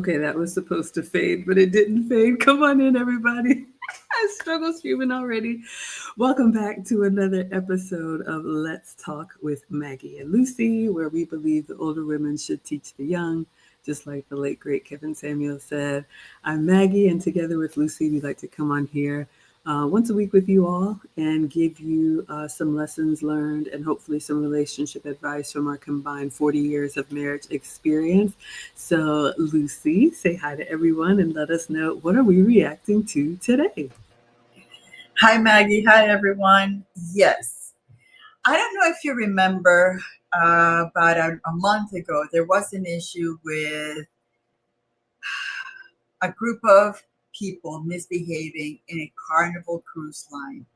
Okay, that was supposed to fade, but it didn't fade. Come on in, everybody. I struggle streaming already. Welcome back to another episode of Let's Talk with Maggie and Lucy, where we believe the older women should teach the young, just like the late, great Kevin Samuel said. I'm Maggie, and together with Lucy, we like to come on here once a week with you all and give you some lessons learned and hopefully some relationship advice from our combined 40 years of marriage experience. So, Lucy, say hi to everyone and let us know, what are we reacting to today? Hi, Maggie. Hi, everyone. Yes. I don't know if you remember, about a month ago, there was an issue with a group of people misbehaving in a Carnival cruise line,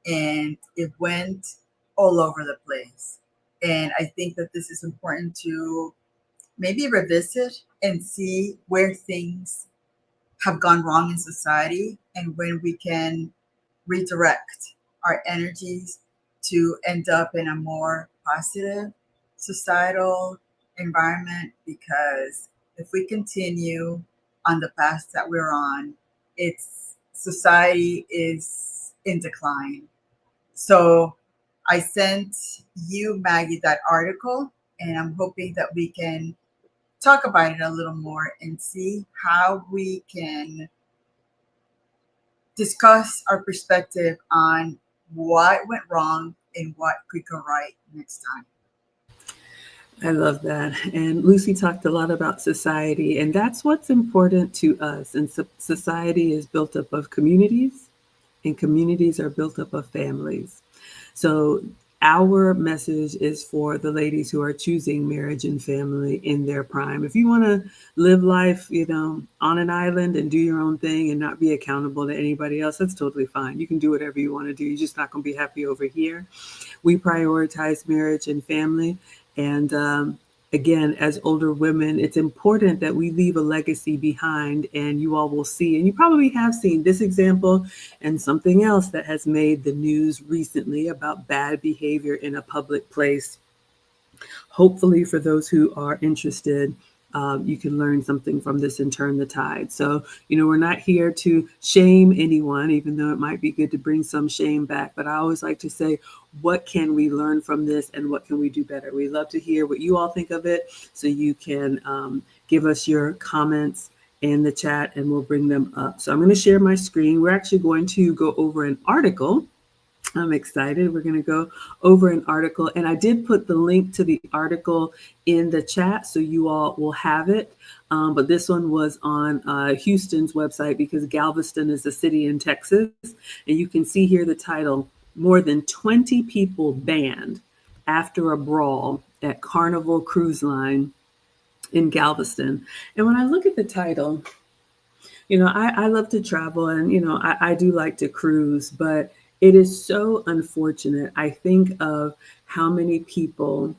and it went all over the place. And I think that this is important to maybe revisit and see where things have gone wrong in society and when we can redirect our energies to end up in a more positive societal environment. Because if we continue on the path that we're on, it's society is in decline. So I sent you, Maggie, that article, and I'm hoping that we can talk about it a little more and see how we can discuss our perspective on what went wrong and what could go right next time. I love that. And Lucy talked a lot about society, and that's what's important to us. And society is built up of communities, and communities are built up of families. So, our message is for the ladies who are choosing marriage and family in their prime. If you want to live life, on an island and do your own thing and not be accountable to anybody else, that's totally fine. You can do whatever you want to do. You're just not going to be happy over here. We prioritize marriage and family. And again, as older women, it's important that we leave a legacy behind. And you all will see, and you probably have seen this example and something else that has made the news recently about bad behavior in a public place. Hopefully, for those who are interested, you can learn something from this and turn the tide. So, we're not here to shame anyone, even though it might be good to bring some shame back. But I always like to say, what can we learn from this and what can we do better? We love to hear what you all think of it. So you can give us your comments in the chat and we'll bring them up. So I'm going to share my screen. We're actually going to go over an article. I'm excited. We're going to go over an article, and I did put the link to the article in the chat so you all will have it. But this one was on Houston's website because Galveston is a city in Texas. And you can see here the title: More than 20 people banned after a brawl at Carnival Cruise Line in Galveston. And when I look at the title, I love to travel and, I do like to cruise, but it is so unfortunate. I think of how many people,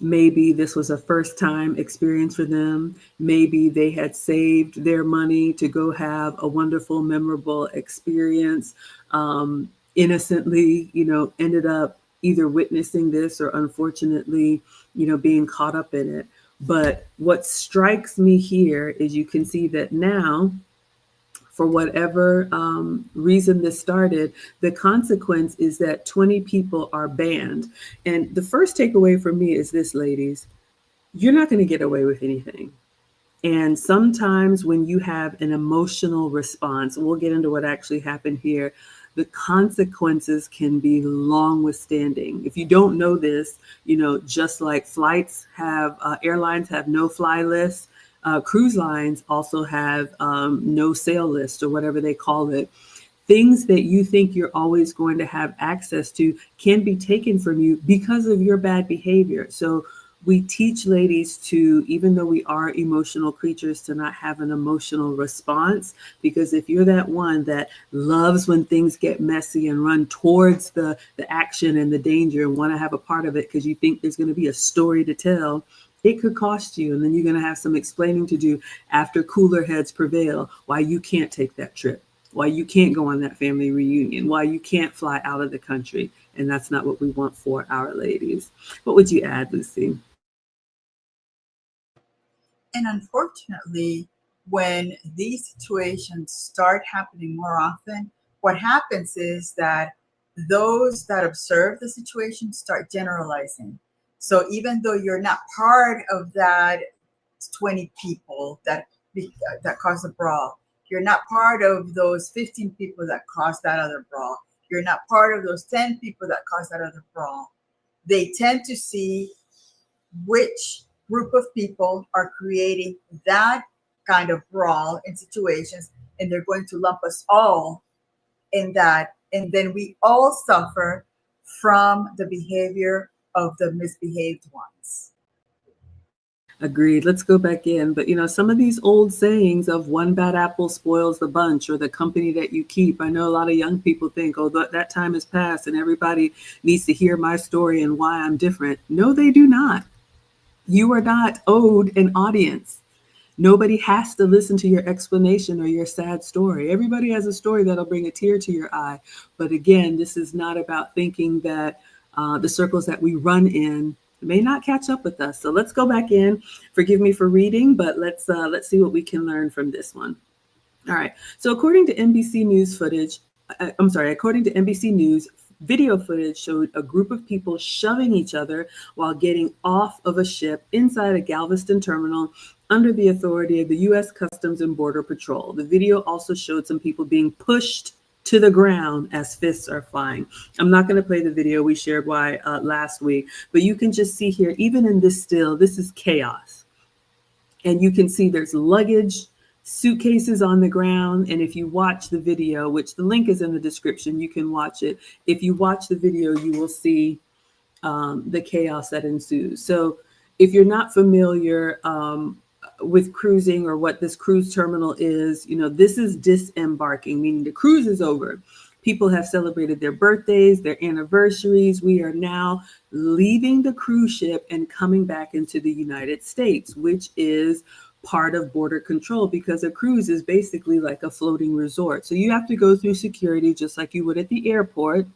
maybe this was a first time experience for them. Maybe they had saved their money to go have a wonderful, memorable experience. Innocently, ended up either witnessing this or unfortunately, being caught up in it. But what strikes me here is you can see that now, for whatever reason this started, the consequence is that 20 people are banned. And the first takeaway for me is this, ladies: you're not going to get away with anything. And sometimes when you have an emotional response, we'll get into what actually happened here, the consequences can be long withstanding. If you don't know this, just like flights have, airlines have no fly lists, cruise lines also have no sail list or whatever they call it. Things that you think you're always going to have access to can be taken from you because of your bad behavior. So we teach ladies to, even though we are emotional creatures, to not have an emotional response. Because if you're that one that loves when things get messy and run towards the action and the danger and want to have a part of it because you think there's going to be a story to tell, it could cost you. And then you're going to have some explaining to do after cooler heads prevail why you can't take that trip, why you can't go on that family reunion, why you can't fly out of the country. And that's not what we want for our ladies. What would you add, Lucy? And unfortunately, when these situations start happening more often, what happens is that those that observe the situation start generalizing. So even though you're not part of that 20 people that caused a brawl, you're not part of those 15 people that caused that other brawl, you're not part of those 10 people that caused that other brawl. They tend to see which group of people are creating that kind of brawl in situations, and they're going to lump us all in that, and then we all suffer from the behavior of the misbehaved ones. Agreed. Let's go back in. But some of these old sayings of one bad apple spoils the bunch, or the company that you keep. I know a lot of young people think, oh, that time has passed and everybody needs to hear my story and why I'm different. No, they do not. You are not owed an audience. Nobody has to listen to your explanation or your sad story. Everybody has a story that'll bring a tear to your eye. But again, this is not about thinking that the circles that we run in may not catch up with us. So let's go back in. Forgive me for reading, but let's see what we can learn from this one. All right. So according to NBC News footage, according to NBC News, video footage showed a group of people shoving each other while getting off of a ship inside a Galveston terminal under the authority of the U.S. Customs and Border Patrol. The video also showed some people being pushed to the ground as fists are flying. I'm not going to play the video. We shared why last week, but you can just see here, even in this still, this is chaos. And you can see there's luggage, suitcases on the ground. And if you watch the video, which the link is in the description, you can watch it. If you watch the video, you will see the chaos that ensues. So if you're not familiar with cruising or what this cruise terminal is, this is disembarking, meaning the cruise is over. People have celebrated their birthdays, their anniversaries. We are now leaving the cruise ship and coming back into the United States, which is part of border control, because a cruise is basically like a floating resort. So you have to go through security just like you would at the airport.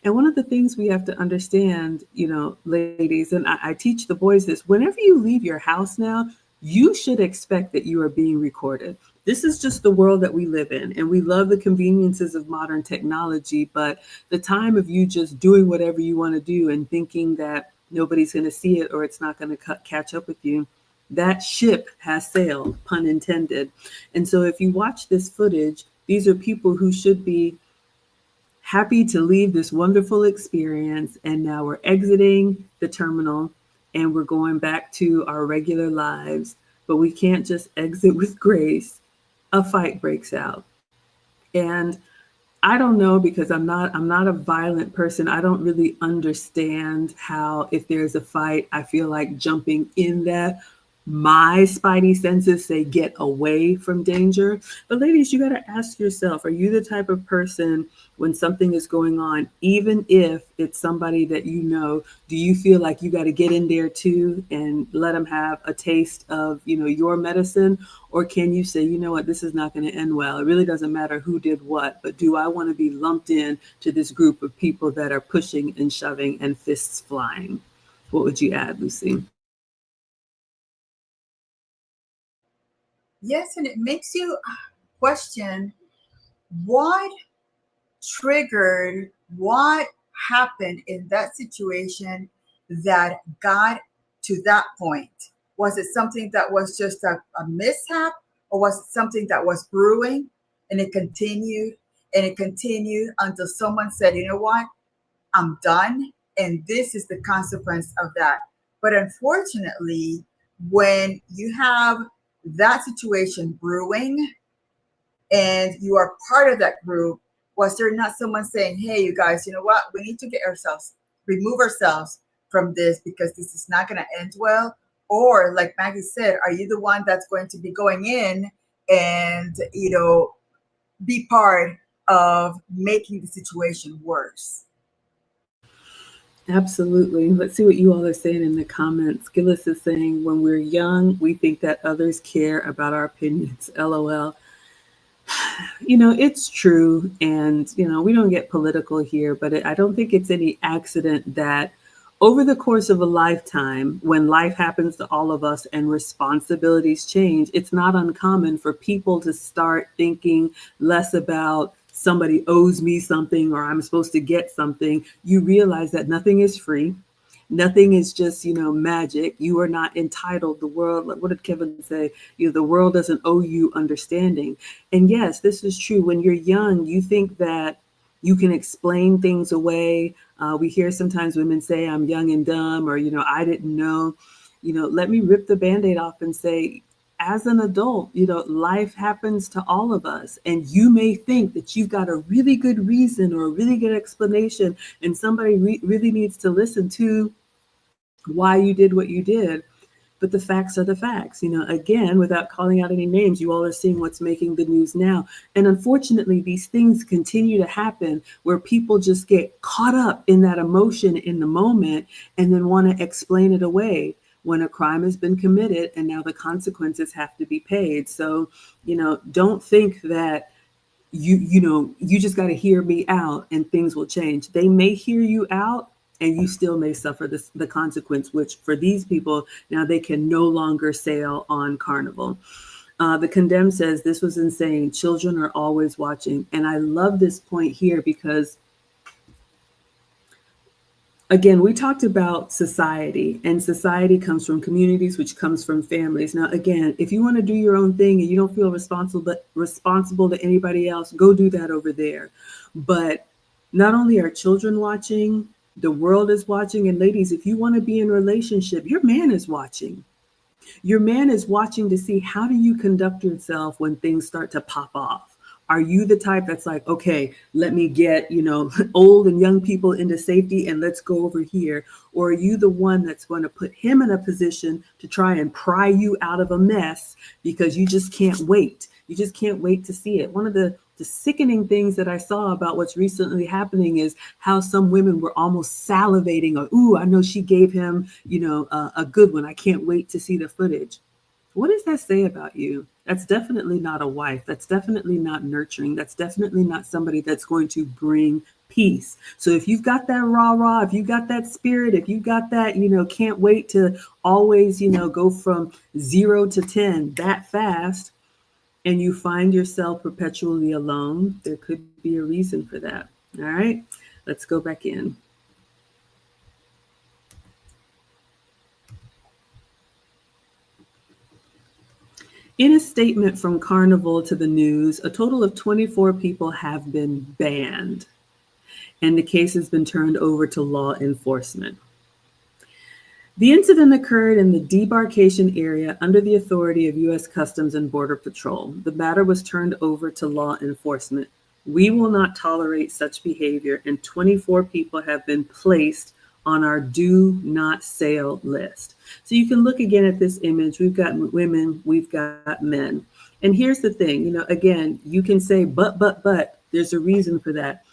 And one of the things we have to understand, ladies, and I teach the boys this, whenever you leave your house now, you should expect that you are being recorded. This is just the world that we live in, and we love the conveniences of modern technology, but the time of you just doing whatever you want to do and thinking that nobody's going to see it or it's not going to catch up with you, that ship has sailed, pun intended. And so if you watch this footage, these are people who should be happy to leave this wonderful experience, and now we're exiting the terminal and we're going back to our regular lives. But we can't just exit with grace. A fight breaks out. And I don't know, because I'm not a violent person. I don't really understand how, if there's a fight, I feel like jumping in that. My spidey senses say get away from danger. But ladies, you got to ask yourself, are you the type of person, when something is going on, even if it's somebody that do you feel like you got to get in there too and let them have a taste of, your medicine? Or can you say, you know what, this is not going to end well. It really doesn't matter who did what, but do I want to be lumped in to this group of people that are pushing and shoving and fists flying? What would you add, Lucy? Yes, and it makes you question what triggered, what happened in that situation that got to that point. Was it something that was just a mishap, or was it something that was brewing and it continued and it continued until someone said, you know what, I'm done, and this is the consequence of that. But unfortunately, when you have that situation brewing and you are part of that group, was there not someone saying, hey, you guys, you know what, we need to remove ourselves from this, because this is not going to end well? Or like Maggie said, are you the one that's going to be going in and, be part of making the situation worse? Absolutely. Let's see what you all are saying in the comments. Gillis is saying, when we're young, we think that others care about our opinions. LOL. It's true. And, we don't get political here, but I don't think it's any accident that Over the course of a lifetime, when life happens to all of us and responsibilities change, it's not uncommon for people to start thinking less about somebody owes me something or I'm supposed to get something. You realize that nothing is free. Nothing is just, magic. You are not entitled. The world, what did Kevin say? The world doesn't owe you understanding. And yes, this is true. When you're young, you think that you can explain things away. We hear sometimes women say, I'm young and dumb, or, I didn't know. Let me rip the band aid off and say, as an adult, life happens to all of us. And you may think that you've got a really good reason or a really good explanation, and somebody really needs to listen to why you did what you did. But the facts are the facts. Again, without calling out any names, you all are seeing what's making the news now. And unfortunately, these things continue to happen where people just get caught up in that emotion in the moment and then want to explain it away when a crime has been committed and now the consequences have to be paid. So, don't think that you just got to hear me out and things will change. They may hear you out and you still may suffer the consequence, which for these people now they can no longer sail on Carnival. The Condemned says this was insane, children are always watching. And I love this point here because again, we talked about society, and society comes from communities, which comes from families. Now, again, if you want to do your own thing and you don't feel responsible to anybody else, go do that over there. But not only are children watching, the world is watching. And ladies, if you want to be in a relationship, your man is watching. Your man is watching to see how do you conduct yourself when things start to pop off. Are you the type that's like, okay, let me get, old and young people into safety and let's go over here? Or are you the one that's going to put him in a position to try and pry you out of a mess because you just can't wait? You just can't wait to see it. One of the sickening things that I saw about what's recently happening is how some women were almost salivating or, ooh, I know she gave him, a good one. I can't wait to see the footage. What does that say about you? That's definitely not a wife. That's definitely not nurturing. That's definitely not somebody that's going to bring peace. So if you've got that rah, if you've got that spirit, if you've got that, can't wait to always, go from 0 to 10 that fast, and you find yourself perpetually alone, there could be a reason for that. All right, let's go back in. In a statement from Carnival to the news, a total of 24 people have been banned, and the case has been turned over to law enforcement. The incident occurred in the debarkation area under the authority of U.S. Customs and Border Patrol. The matter was turned over to law enforcement. We will not tolerate such behavior, and 24 people have been placed on our do not sail list. So you can look again at this image. We've got women, we've got men. And here's the thing, again, you can say, but, there's a reason for that.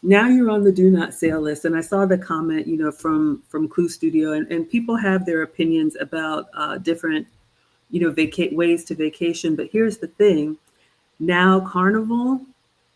Now you're on the do not sail list. And I saw the comment, from Clue Studio, and people have their opinions about different, ways to vacation. But here's the thing. Now Carnival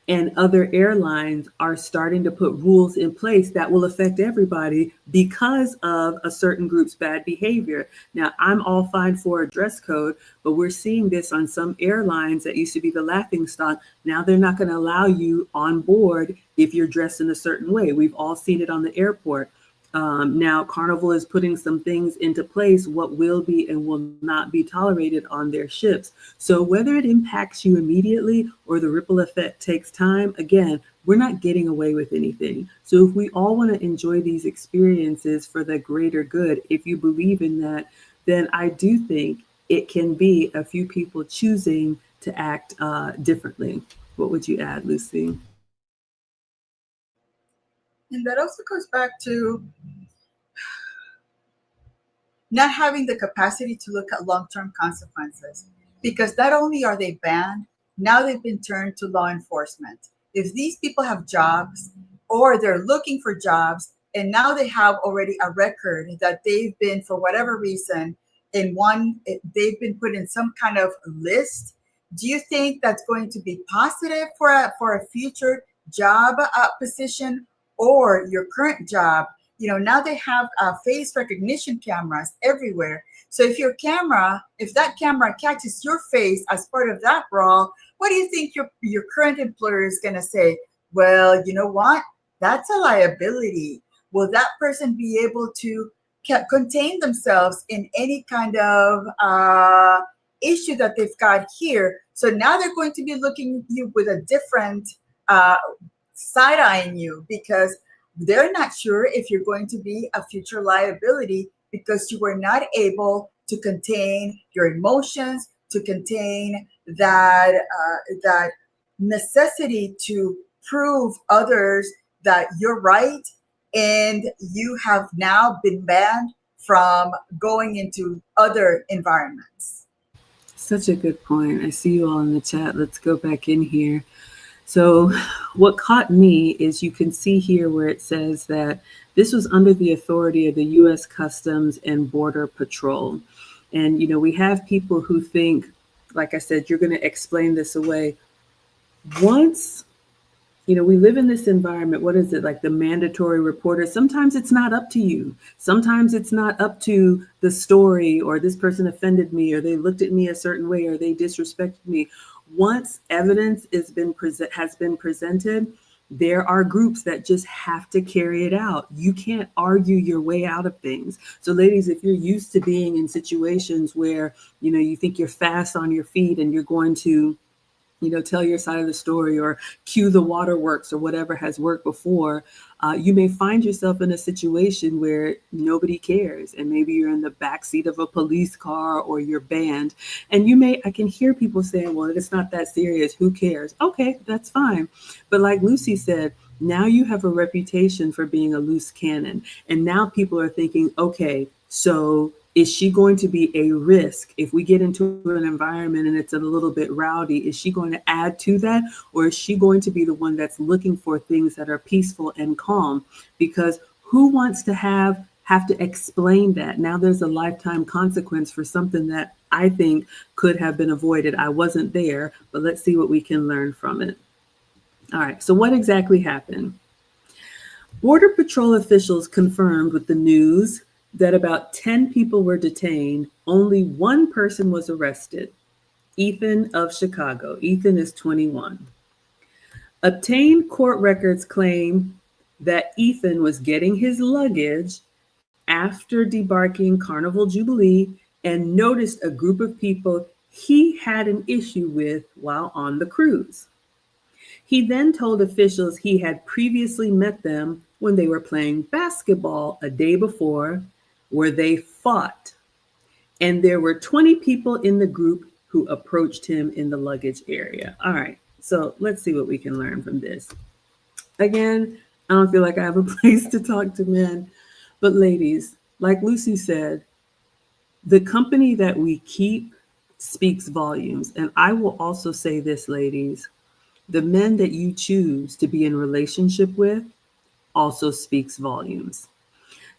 and other airlines are starting to put rules in place that will affect everybody because of a certain group's bad behavior. Now, I'm all fine for a dress code, but we're seeing this on some airlines that used to be the laughing stock. Now they're not going to allow you on board if you're dressed in a certain way. We've all seen it on the airport. Now, Carnival is putting some things into place, what will be and will not be tolerated on their ships. So whether it impacts you immediately or the ripple effect takes time, again, we're not getting away with anything. So if we all want to enjoy these experiences for the greater good, if you believe in that, then I do think it can be a few people choosing to act differently. What would you add, Lucy? And that also goes back to not having the capacity to look at long-term consequences, because not only are they banned, now they've been turned to law enforcement. If these people have jobs or they're looking for jobs and now they have already a record that they've been, for whatever reason, they've been put in some kind of list, do you think that's going to be positive for a future job position, or your current job? now they have face recognition cameras everywhere. So if that camera catches your face as part of that brawl, what do you think your current employer is going to say? Well, you know what? That's a liability. Will that person be able to contain themselves in any kind of issue that they've got here? So now they're going to be looking at you with a different uh, side eyeing you, because they're not sure if you're going to be a future liability because you were not able to contain your emotions, to contain that necessity to prove others that you're right, and you have now been banned from going into other environments. Such a good point. I see you all in the chat. Let's go back in here. So, what caught me is you can see here where it says that this was under the authority of the U.S. Customs and Border Patrol. And, we have people who think, like I said, you're going to explain this away. Once we live in this environment. What is it, like the mandatory reporter? Sometimes it's not up to you. Sometimes it's not up to the story, or this person offended me, or they looked at me a certain way, or they disrespected me. Once evidence has been presented, there are groups that just have to carry it out. You can't argue your way out of things. So ladies, if you're used to being in situations where, you think you're fast on your feet and you're going to tell your side of the story or cue the waterworks or whatever has worked before, you may find yourself in a situation where nobody cares. And maybe you're in the backseat of a police car or you're banned. And I can hear people saying, well, it's not that serious. Who cares? Okay, that's fine. But like Lucy said, now you have a reputation for being a loose cannon. And now people are thinking, okay, so is she going to be a risk if we get into an environment and it's a little bit rowdy? Is she going to add to that? Or is she going to be the one that's looking for things that are peaceful and calm? Because who wants to have to explain that? Now there's a lifetime consequence for something that I think could have been avoided. I wasn't there, but let's see what we can learn from it. All right, so what exactly happened? Border Patrol officials confirmed with the news that about 10 people were detained. Only one person was arrested, Ethan of Chicago. Ethan is 21. Obtained court records claim that Ethan was getting his luggage after debarking Carnival Jubilee and noticed a group of people he had an issue with while on the cruise. He then told officials he had previously met them when they were playing basketball a day before, where they fought. And there were 20 people in the group who approached him in the luggage area. All right, so let's see what we can learn from this. Again, I don't feel like I have a place to talk to men, but ladies, like Lucy said, the company that we keep speaks volumes. And I will also say this, ladies, the men that you choose to be in relationship with also speaks volumes.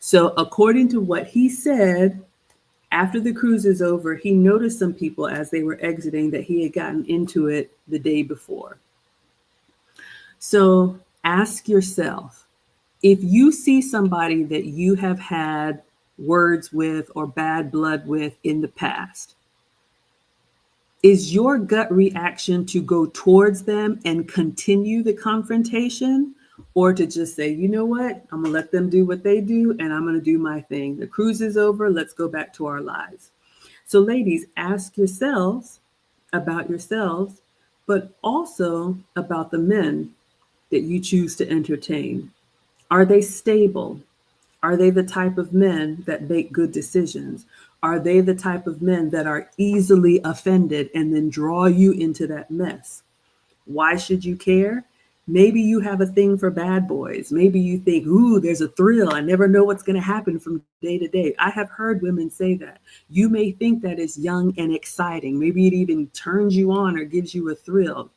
So according to what he said, after the cruise is over, he noticed some people as they were exiting that he had gotten into it the day before. So ask yourself, if you see somebody that you have had words with or bad blood with in the past, is your gut reaction to go towards them and continue the confrontation, or to just say, you know what, I'm gonna let them do what they do and I'm gonna do my thing. The cruise is over, let's go back to our lives. So ladies, ask yourselves about yourselves, but also about the men that you choose to entertain. Are they stable? Are they the type of men that make good decisions? Are they the type of men that are easily offended and then draw you into that mess? Why should you care? Maybe you have a thing for bad boys. Maybe you think, ooh, there's a thrill. I never know what's going to happen from day to day. I have heard women say that. You may think that is young and exciting. Maybe it even turns you on or gives you a thrill.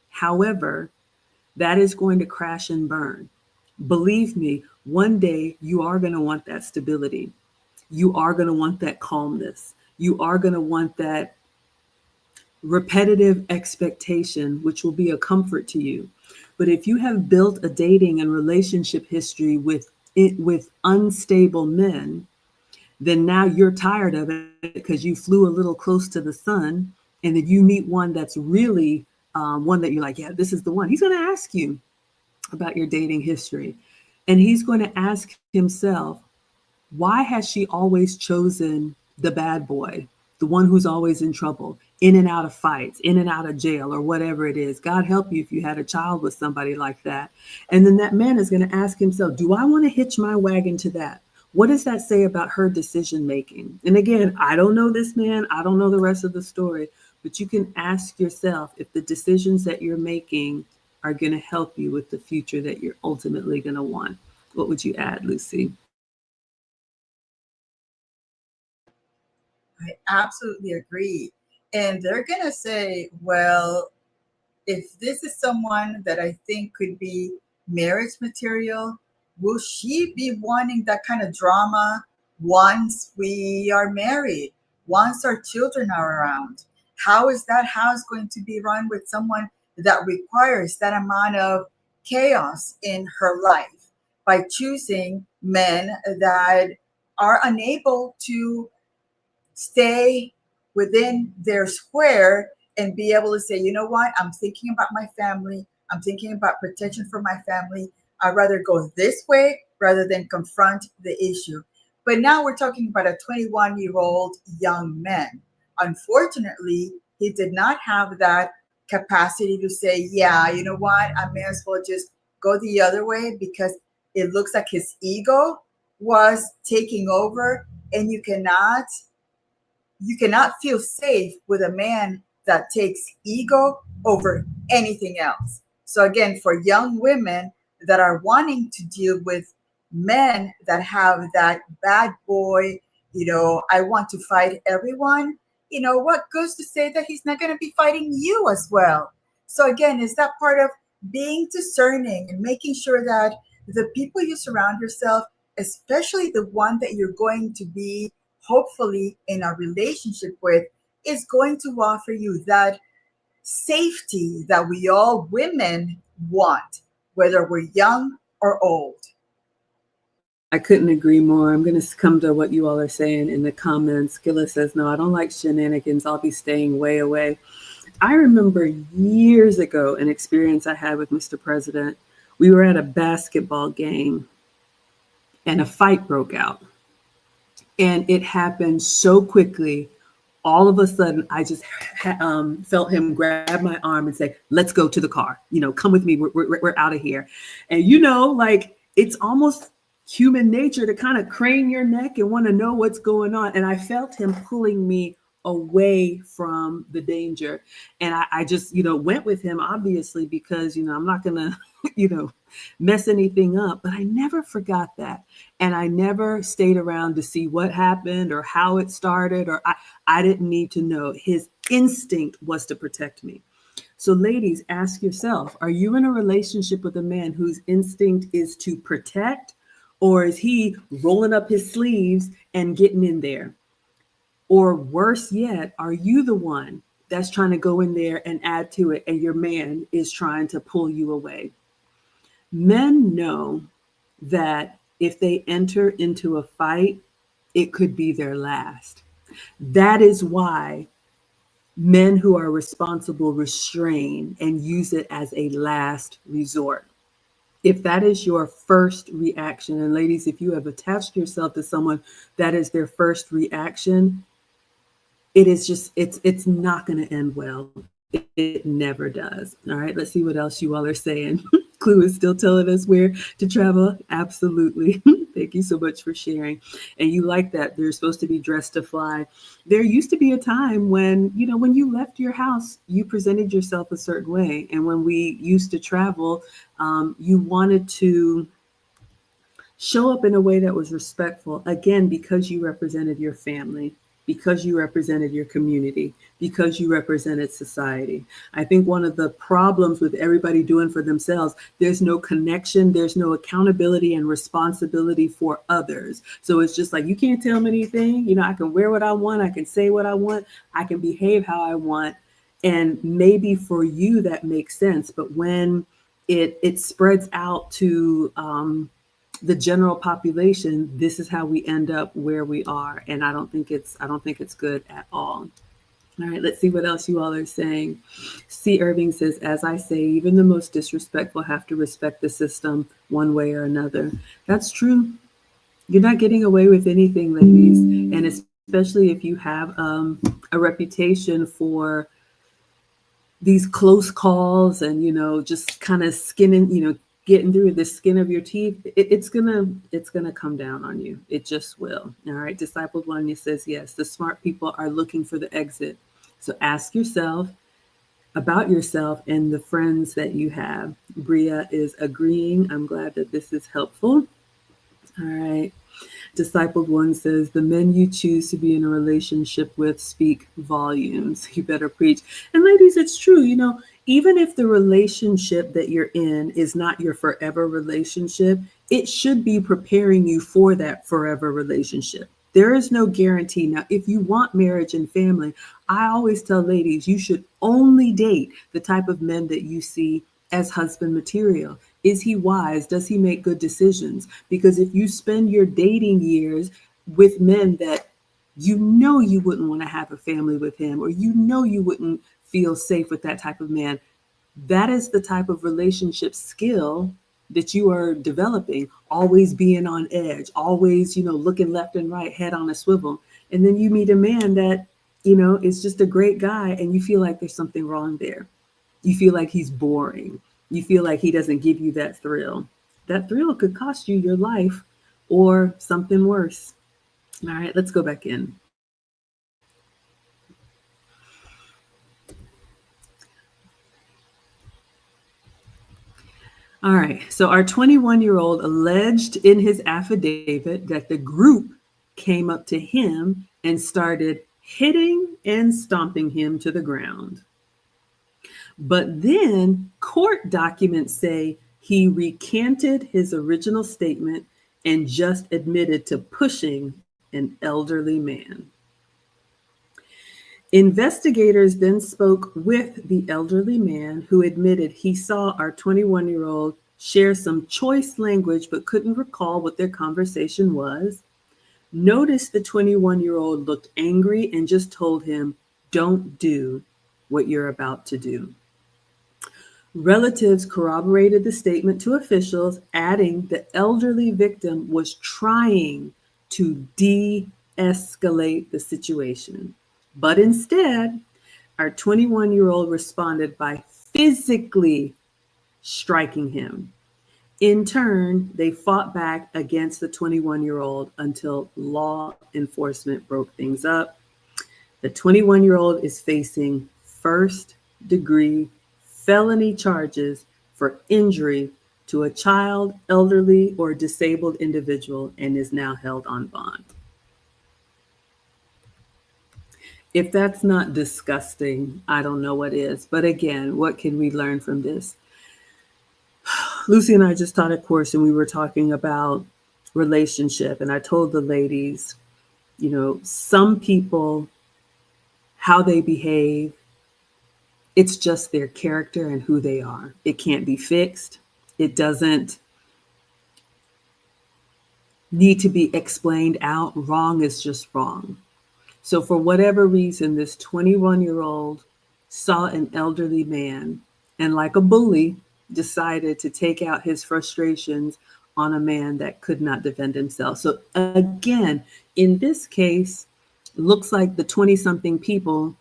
However, that is going to crash and burn. Believe me, one day you are going to want that stability. You are going to want that calmness. You are going to want that repetitive expectation, which will be a comfort to you. But if you have built a dating and relationship history with it with unstable men, then now you're tired of it because you flew a little close to the sun, and then you meet one that's really one that you're like, yeah, this is the one. He's going to ask you about your dating history, and he's going to ask himself, why has she always chosen the bad boy, the one who's always in trouble, in and out of fights, in and out of jail, or whatever it is? God help you if you had a child with somebody like that. And then that man is going to ask himself, do I want to hitch my wagon to that? What does that say about her decision making? And again, I don't know this man, I don't know the rest of the story, but you can ask yourself if the decisions that you're making are going to help you with the future that you're ultimately going to want. What would you add, Lucy? I absolutely agree. And they're going to say, well, if this is someone that I think could be marriage material, will she be wanting that kind of drama once we are married, once our children are around? How is that house going to be run with someone that requires that amount of chaos in her life by choosing men that are unable to stay within their square and be able to say, you know what, I'm thinking about my family. I'm thinking about protection for my family. I'd rather go this way rather than confront the issue. But now we're talking about a 21-year-old young man. Unfortunately, he did not have that capacity to say, yeah, you know what, I may as well just go the other way because it looks like his ego was taking over, and you cannot feel safe with a man that takes ego over anything else. So, again, for young women that are wanting to deal with men that have that bad boy, I want to fight everyone, what goes to say that he's not going to be fighting you as well? So, again, is that part of being discerning and making sure that the people you surround yourself, especially the one that you're going to be hopefully in a relationship with, is going to offer you that safety that we all women want, whether we're young or old. I couldn't agree more. I'm going to come to what you all are saying in the comments. Gilla says, no, I don't like shenanigans. I'll be staying way away. I remember years ago an experience I had with Mr. President. We were at a basketball game and a fight broke out. And it happened so quickly. All of a sudden, I just felt him grab my arm and say, let's go to the car. Come with me. We're out of here. And, like it's almost human nature to kind of crane your neck and want to know what's going on. And I felt him pulling me away from the danger. And I just, went with him, obviously, because, I'm not going to, mess anything up. But I never forgot that. And I never stayed around to see what happened or how it started, or I didn't need to know. His instinct was to protect me. So, ladies, ask yourself, are you in a relationship with a man whose instinct is to protect, or is he rolling up his sleeves and getting in there? Or worse yet, are you the one that's trying to go in there and add to it, and your man is trying to pull you away? Men know that if they enter into a fight, it could be their last. That is why men who are responsible restrain and use it as a last resort. If that is your first reaction, and ladies, if you have attached yourself to someone that is their first reaction, it is just it's not going to end well. It never does. All right, let's see what else you all are saying. Clue is still telling us where to travel. Absolutely. Thank you so much for sharing. And you like that they're supposed to be dressed to fly. There used to be a time when, when you left your house, you presented yourself a certain way. And when we used to travel, you wanted to show up in a way that was respectful, again, because you represented your family, because you represented your community, because you represented society. I think one of the problems with everybody doing for themselves, there's no connection, there's no accountability and responsibility for others. So it's just like, you can't tell me anything. I can wear what I want, I can say what I want, I can behave how I want. And maybe for you that makes sense, but when it spreads out to the general population, this is how we end up where we are. And I don't think it's good at all. All right, let's see what else you all are saying. C. Irving says, as I say, even the most disrespectful have to respect the system one way or another. That's true. You're not getting away with anything, ladies. And especially if you have a reputation for these close calls and, just kind of skinning, getting through the skin of your teeth, it's gonna come down on you. It just will. All right. Discipled One says, yes, the smart people are looking for the exit. So ask yourself about yourself and the friends that you have. Bria is agreeing. I'm glad that this is helpful. All right. Discipled One says, the men you choose to be in a relationship with speak volumes. You better preach. And ladies, it's true. Even if the relationship that you're in is not your forever relationship, it should be preparing you for that forever relationship. There is no guarantee. Now, if you want marriage and family, I always tell ladies, you should only date the type of men that you see as husband material. Is he wise? Does he make good decisions? Because if you spend your dating years with men that you wouldn't want to have a family with him, or you wouldn't feel safe with that type of man, that is the type of relationship skill that you are developing, always being on edge, always, looking left and right, head on a swivel. And then you meet a man that, is just a great guy and you feel like there's something wrong there. You feel like he's boring. You feel like he doesn't give you that thrill. That thrill could cost you your life or something worse. All right, let's go back in. All right, so our 21-year-old alleged in his affidavit that the group came up to him and started hitting and stomping him to the ground. But then court documents say he recanted his original statement and just admitted to pushing an elderly man. Investigators then spoke with the elderly man who admitted he saw our 21-year-old share some choice language but couldn't recall what their conversation was. Notice the 21-year-old looked angry and just told him, don't do what you're about to do. Relatives corroborated the statement to officials, adding the elderly victim was trying to de escalate the situation. But instead, our 21-year-old responded by physically striking him. In turn, they fought back against the 21-year-old until law enforcement broke things up. The 21-year-old is facing first-degree felony charges for injury to a child, elderly, or disabled individual and is now held on bond. If that's not disgusting, I don't know what is. But again, what can we learn from this? Lucy and I just taught a course and we were talking about relationship. And I told the ladies, some people, how they behave, it's just their character and who they are. It can't be fixed. It doesn't need to be explained out. Wrong is just wrong. So for whatever reason, this 21-year-old saw an elderly man and, like a bully, decided to take out his frustrations on a man that could not defend himself. So again, in this case, looks like the 20-something people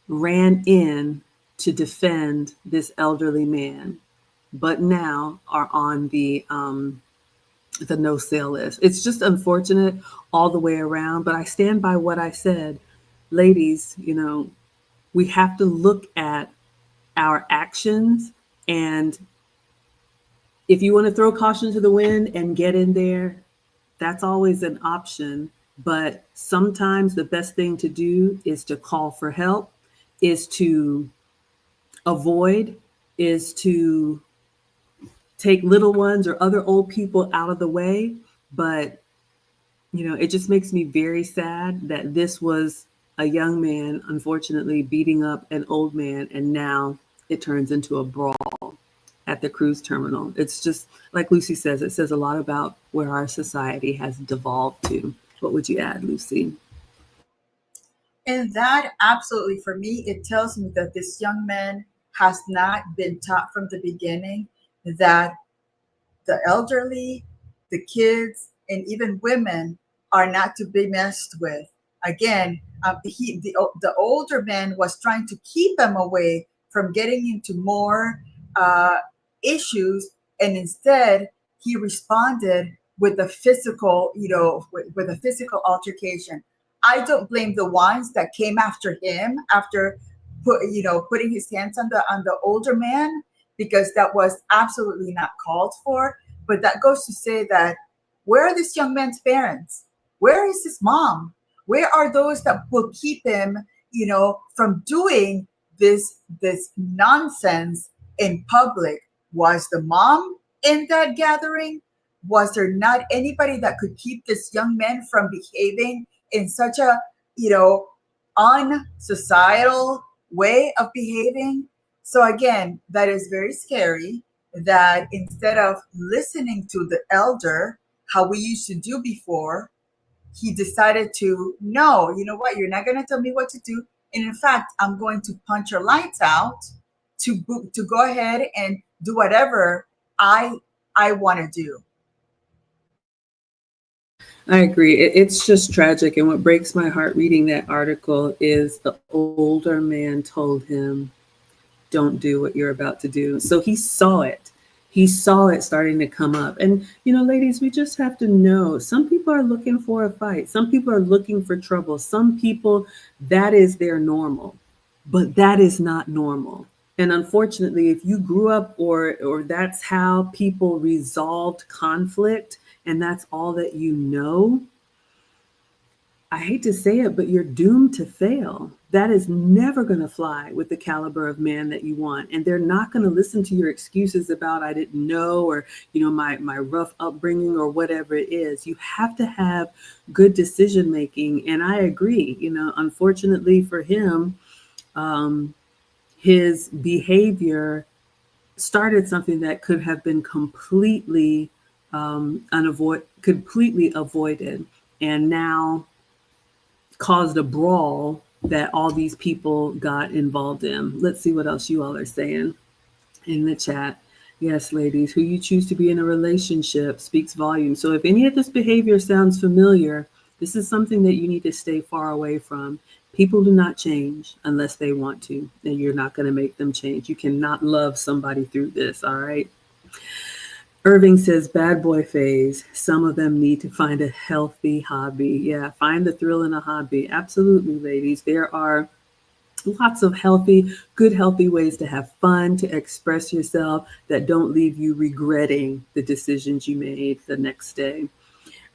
ran in to defend this elderly man, but now are on the no sale list. It's just unfortunate all the way around, but I stand by what I said. Ladies, we have to look at our actions, and if you want to throw caution to the wind and get in there, that's always an option. But sometimes the best thing to do is to call for help, is to avoid, is to take little ones or other old people out of the way. But, it just makes me very sad that this was a young man, unfortunately, beating up an old man, and now it turns into a brawl at the cruise terminal. It's just like Lucy says, it says a lot about where our society has devolved to. What would you add, Lucy? And that absolutely, for me, it tells me that this young man has not been taught from the beginning that the elderly, the kids, and even women are not to be messed with. Again, the older man was trying to keep him away from getting into more uh, issues, and instead he responded with a physical, with a physical altercation. I don't blame the ones that came after him after putting his hands on the older man, because that was absolutely not called for. But that goes to say that, where are this young man's parents? Where is his mom? Where are those that will keep him, from doing this nonsense in public? Was the mom in that gathering? Was there not anybody that could keep this young man from behaving in such a, you know, unsocietal way of behaving? So again, that is very scary, that instead of listening to the elder, how we used to do before, he decided to, no, you know what, you're not going to tell me what to do. And in fact, I'm going to punch your lights out to go ahead and do whatever I want to do. I agree. It's just tragic. And what breaks my heart reading that article is the older man told him, don't do what you're about to do. So he saw it. He saw it starting to come up. And, ladies, we just have to know some people are looking for a fight. Some people are looking for trouble. Some people, that is their normal. But that is not normal. And unfortunately, if you grew up or that's how people resolved conflict and that's all that you know, I hate to say it, but you're doomed to fail. That is never going to fly with the caliber of man that you want. And they're not going to listen to your excuses about I didn't know, or, my rough upbringing or whatever it is. You have to have good decision making. And I agree, unfortunately for him, um, his behavior started something that could have been completely avoided, and now caused a brawl that all these people got involved in. Let's see what else you all are saying in the chat. Yes, ladies, who you choose to be in a relationship speaks volumes. So if any of this behavior sounds familiar, this is something that you need to stay far away from. People do not change unless they want to, and you're not going to make them change. You cannot love somebody through this, all right? Irving says, bad boy phase. Some of them need to find a healthy hobby. Yeah, find the thrill in a hobby. Absolutely, ladies. There are lots of good, healthy ways to have fun, to express yourself that don't leave you regretting the decisions you made the next day.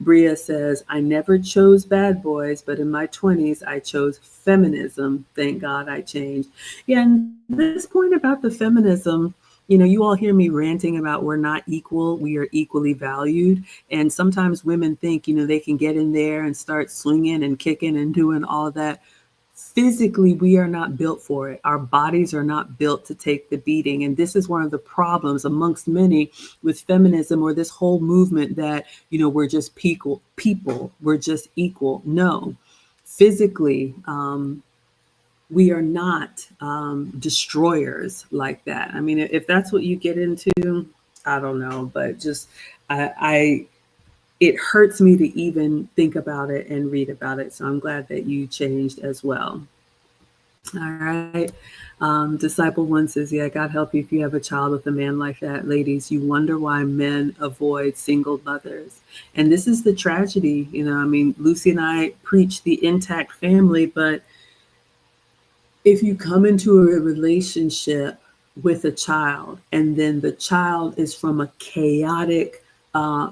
Bria says, I never chose bad boys, but in my 20s, I chose feminism. Thank God I changed. Yeah, and this point about the feminism, you all hear me ranting about we're not equal, we are equally valued. And sometimes women think, they can get in there and start swinging and kicking and doing all of that. Physically, we are not built for it. Our bodies are not built to take the beating. And this is one of the problems amongst many with feminism, or this whole movement that, we're just people, we're just equal. No, physically, we are not destroyers like that. I mean, if that's what you get into, I don't know, but just I it hurts me to even think about it and read about it. So I'm glad that you changed as well. All right. Disciple one says, yeah, God help you if you have a child with a man like that. Ladies, you wonder why men avoid single mothers. And this is the tragedy. Lucy and I preach the intact family, but if you come into a relationship with a child and then the child is from a chaotic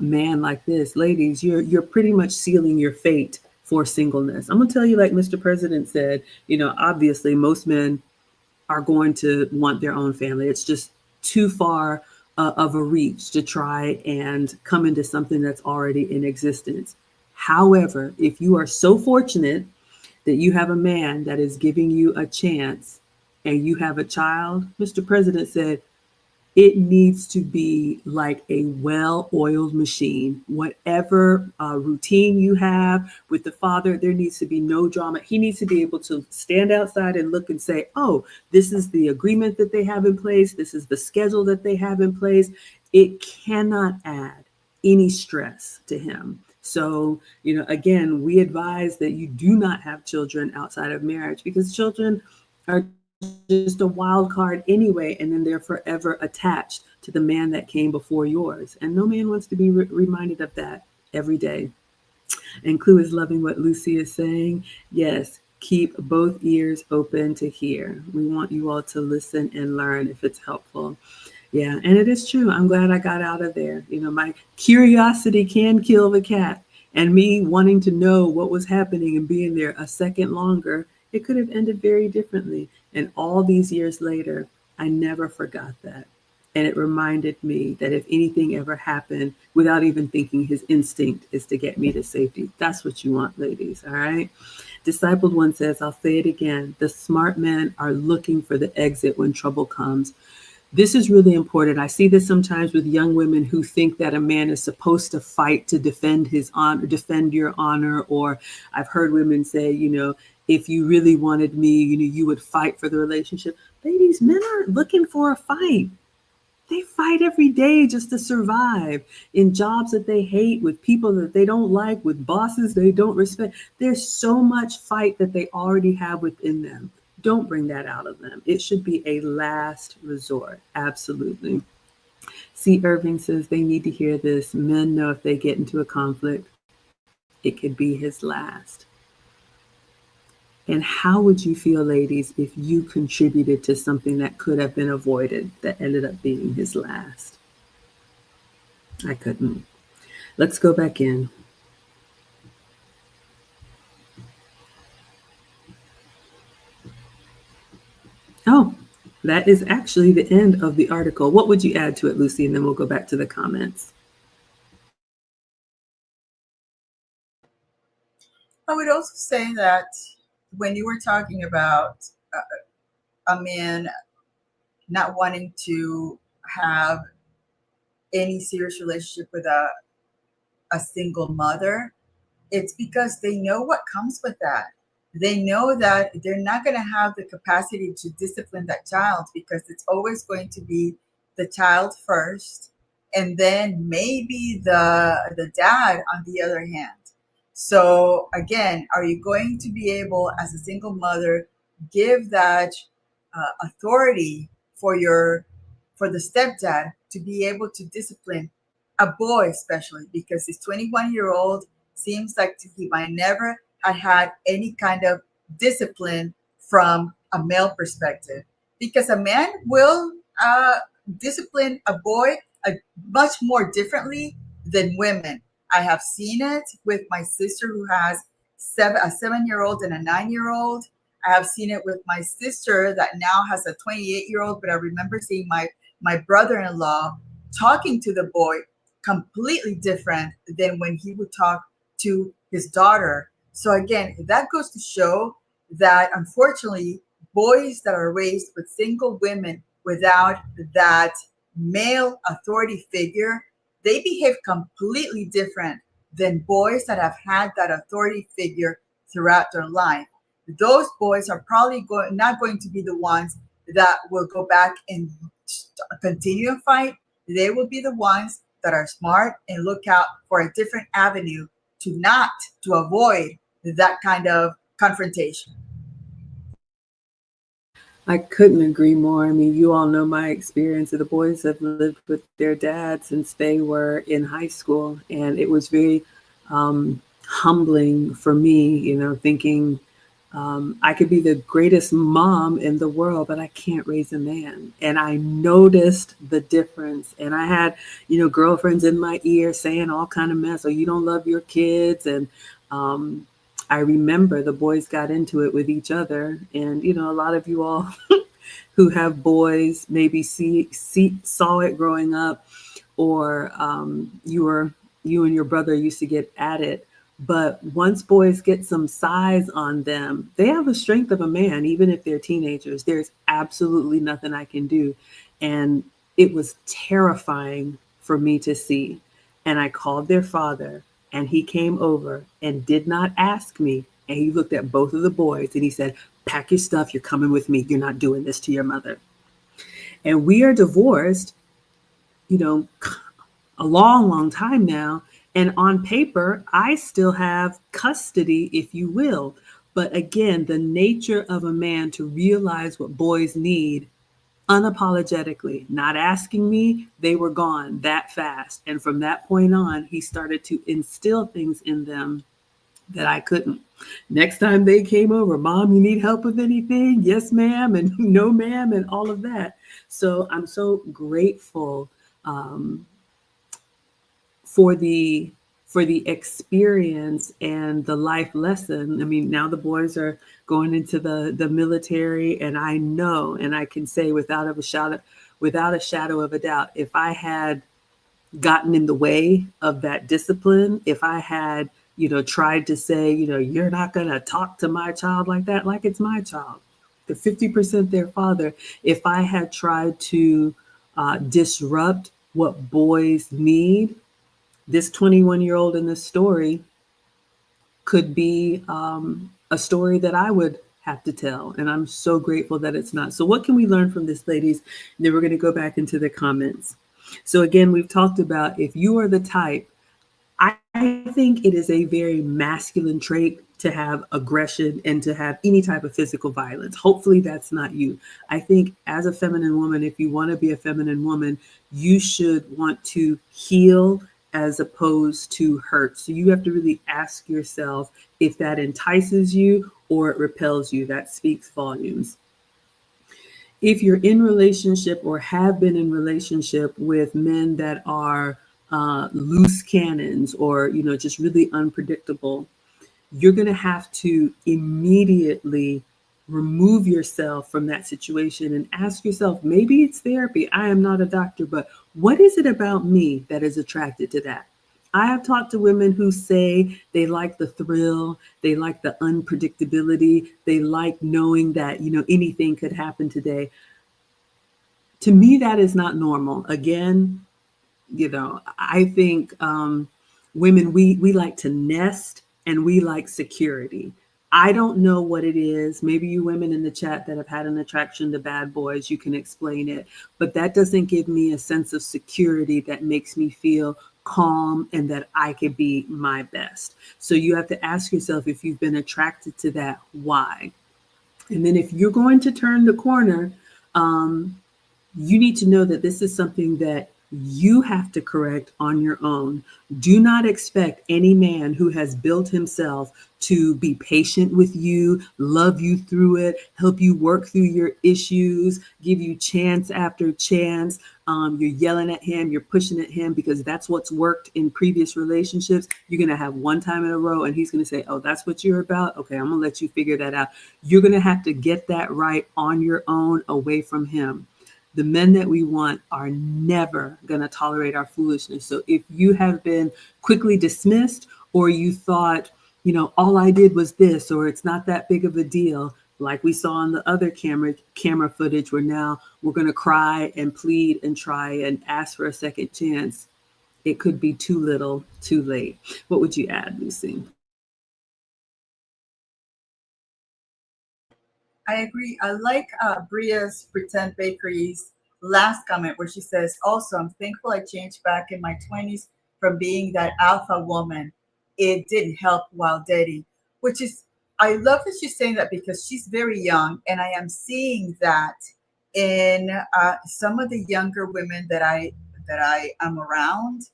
man like this, ladies, you're pretty much sealing your fate for singleness. I'm gonna tell you, like Mr. President said, obviously most men are going to want their own family. It's just too far of a reach to try and come into something that's already in existence. However, if you are so fortunate that you have a man that is giving you a chance and you have a child, Mr. President said, It needs to be like a well oiled machine. Whatever routine you have with the father, there needs to be no drama. He needs to be able to stand outside and look and say, oh, this is the agreement that they have in place. This is the schedule that they have in place. It cannot add any stress to him. So, again, we advise that you do not have children outside of marriage because children are just a wild card anyway, and then they're forever attached to the man that came before yours. And no man wants to be reminded of that every day. And Clue is loving what Lucy is saying. Yes, keep both ears open to hear. We want you all to listen and learn if it's helpful. Yeah, and it is true. I'm glad I got out of there. My curiosity can kill the cat. And me wanting to know what was happening and being there a second longer, it could have ended very differently. And all these years later, I never forgot that. And it reminded me that if anything ever happened, without even thinking, his instinct is to get me to safety. That's what you want, ladies, all right? Discipled One says, I'll say it again, the smart men are looking for the exit when trouble comes. This is really important. I see this sometimes with young women who think that a man is supposed to fight to defend his honor, defend your honor. Or I've heard women say, if you really wanted me, you would fight for the relationship. Ladies, men aren't looking for a fight. They fight every day just to survive in jobs that they hate, with people that they don't like, with bosses they don't respect. There's so much fight that they already have within them. Don't bring that out of them. It should be a last resort. Absolutely. C. Irving says they need to hear this. Men know if they get into a conflict, it could be his last. And how would you feel, ladies, if you contributed to something that could have been avoided that ended up being his last? I couldn't. Let's go back in. Oh, that is actually the end of the article. What would you add to it, Lucy? And then we'll go back to the comments. I would also say that when you were talking about a man not wanting to have any serious relationship with a single mother, it's because they know what comes with that. They know that they're not going to have the capacity to discipline that child because it's always going to be the child first, and then maybe the dad on the other hand. So again, are you going to be able, as a single mother, give that authority for the stepdad to be able to discipline a boy, especially because his 21-year-old seems like he might never had any kind of discipline from a male perspective, because a man will discipline a boy much more differently than women. I have seen it with my sister who has a 7-year-old and a 9-year-old. I have seen it with my sister that now has a 28-year-old, but I remember seeing my brother-in-law talking to the boy completely different than when he would talk to his daughter. So again, that goes to show that unfortunately, boys that are raised with single women without that male authority figure, they behave completely different than boys that have had that authority figure throughout their life. Those boys are probably not going to be the ones that will go back and continue a fight. They will be the ones that are smart and look out for a different avenue to avoid that kind of confrontation. I couldn't agree more. I mean, you all know my experience. The boys have lived with their dad since they were in high school, and it was very humbling for me, thinking I could be the greatest mom in the world, but I can't raise a man. And I noticed the difference. And I had, girlfriends in my ear saying all kind of mess. Oh, you don't love your kids. And I remember the boys got into it with each other. And, a lot of you all who have boys maybe saw it growing up, or you and your brother used to get at it. But once boys get some size on them, they have the strength of a man, even if they're teenagers. There's absolutely nothing I can do. And It was terrifying for me to see. And I called their father, and he came over and did not ask me. And he looked at both of the boys and he said, "Pack your stuff. You're coming with me. You're not doing this to your mother." And we are divorced, you know, a long, long time now. And on paper, I still have custody, if you will. But again, the nature of a man to realize what boys need unapologetically, not asking me, they were gone that fast. And from that point on, he started to instill things in them that I couldn't. Next time they came over, "Mom, you need help with anything?" "Yes, ma'am," and "No, ma'am," and all of that. So I'm so grateful um, for the experience and the life lesson. I mean, now the boys are going into the military, and I know, and I can say without a shadow of a doubt, if I had gotten in the way of that discipline, if I had, tried to say, "You're not going to talk to my child like that, like it's my child," the 50% their father, if I had tried to disrupt what boys need, this 21-year-old in this story could be a story that I would have to tell. And I'm so grateful that it's not. So, what can we learn from this, ladies? And then we're going to go back into the comments. So, again, we've talked about if you are the type, I think it is a very masculine trait to have aggression and to have any type of physical violence. Hopefully, that's not you. I think as a feminine woman, if you want to be a feminine woman, you should want to heal as opposed to hurt. So you have to really ask yourself if that entices you or it repels you. That speaks volumes. If you're in relationship or have been in relationship with men that are loose cannons or just really unpredictable, you're going to have to immediately remove yourself from that situation and ask yourself, maybe it's therapy. I am not a doctor, but what is it about me that is attracted to that? I have talked to women who say they like the thrill, they like the unpredictability, they like knowing that, anything could happen today. To me, that is not normal. Again, I think women, we like to nest and we like security. I don't know what it is. Maybe you women in the chat that have had an attraction to bad boys, you can explain it. But that doesn't give me a sense of security that makes me feel calm and that I could be my best. So you have to ask yourself, if you've been attracted to that, why? And then if you're going to turn the corner, um, you need to know that this is something that you have to correct on your own. Do not expect any man who has built himself to be patient with you, love you through it, help you work through your issues, give you chance after chance. You're yelling at him, you're pushing at him because that's what's worked in previous relationships. You're going to have one time in a row and he's going to say, "Oh, that's what you're about? Okay, I'm going to let you figure that out." You're going to have to get that right on your own, away from him. The men that we want are never going to tolerate our foolishness. So if you have been quickly dismissed, or you thought, all I did was this, or it's not that big of a deal, like we saw on the other camera footage, where now we're going to cry and plead and try and ask for a second chance, it could be too little, too late. What would you add, Lucy? I agree. I like Bria's Pretend Bakery's last comment where she says, "Also, I'm thankful I changed back in my 20s from being that alpha woman. It didn't help while dating," which is, I love that she's saying that because she's very young. And I am seeing that in some of the younger women that I am around,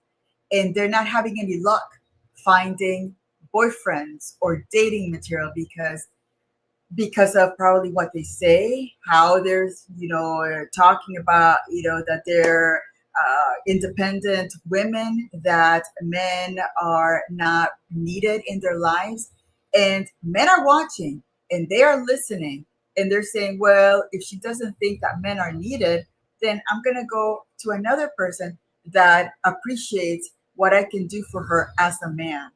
and they're not having any luck finding boyfriends or dating material because of probably what they say, how there's, talking about, that they're independent women, that men are not needed in their lives. And men are watching and they are listening and they're saying, well, if she doesn't think that men are needed, then I'm going to go to another person that appreciates what I can do for her as a man.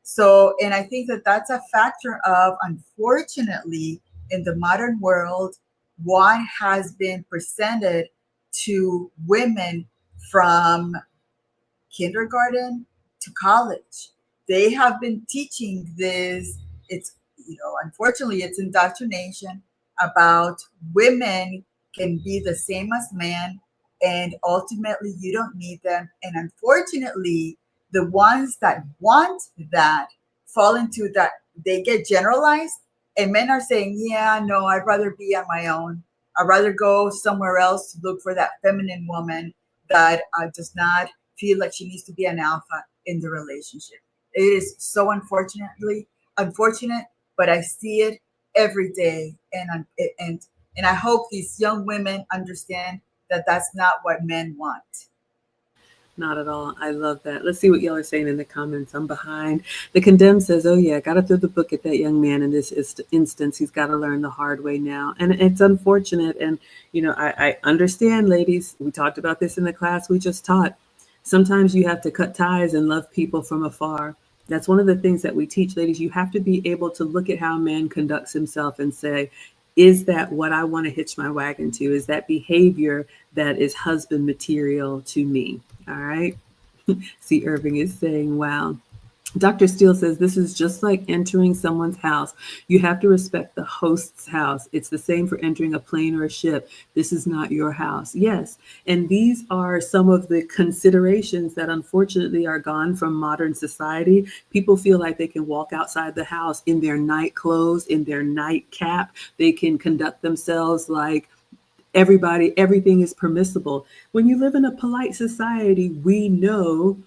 So, and I think that that's a factor of, unfortunately, in the modern world, what has been presented to women from kindergarten to college. They have been teaching this. It's, unfortunately, it's indoctrination about women can be the same as men, and ultimately you don't need them. And unfortunately, the ones that want that fall into that, they get generalized, and men are saying, yeah, no, I'd rather be on my own. I'd rather go somewhere else to look for that feminine woman that does not feel like she needs to be an alpha in the relationship. It is so unfortunate, but I see it every day, and I hope these young women understand that that's not what men want. Not at all. I love that. Let's see what y'all are saying in the comments. I'm behind. The Condemned says, "Oh yeah, got to throw the book at that young man in this instance. He's got to learn the hard way now." And it's unfortunate. And I understand, ladies. We talked about this in the class we just taught. Sometimes you have to cut ties and love people from afar. That's one of the things that we teach, ladies. You have to be able to look at how a man conducts himself and say, is that what I want to hitch my wagon to? Is that behavior that is husband material to me? All right. See, Irving is saying, wow. Dr. Steele says this is just like entering someone's house. You have to respect the host's house. It's the same for entering a plane or a ship. This is not your house. Yes. And these are some of the considerations that unfortunately are gone from modern society. People feel like they can walk outside the house in their night clothes, in their nightcap. They can conduct themselves like everything is permissible. When you live in a polite society, we know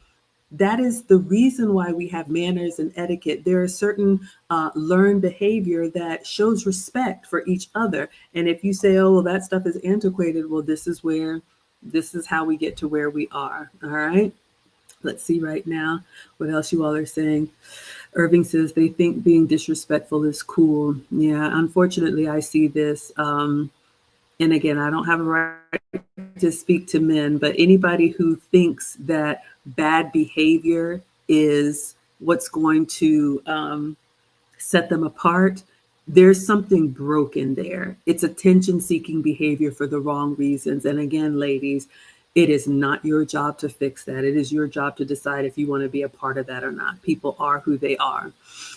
that is the reason why we have manners and etiquette. There are certain learned behavior that shows respect for each other. And if you say, oh, well, that stuff is antiquated, well, this is how we get to where we are. All right. Let's see right now what else you all are saying. Irving says they think being disrespectful is cool. Yeah, unfortunately, I see this. And again, I don't have a right to speak to men, but anybody who thinks that bad behavior is what's going to set them apart, there's something broken there. It's attention seeking behavior for the wrong reasons. And again, ladies, it is not your job to fix that. It is your job to decide if you want to be a part of that or not. People are who they are.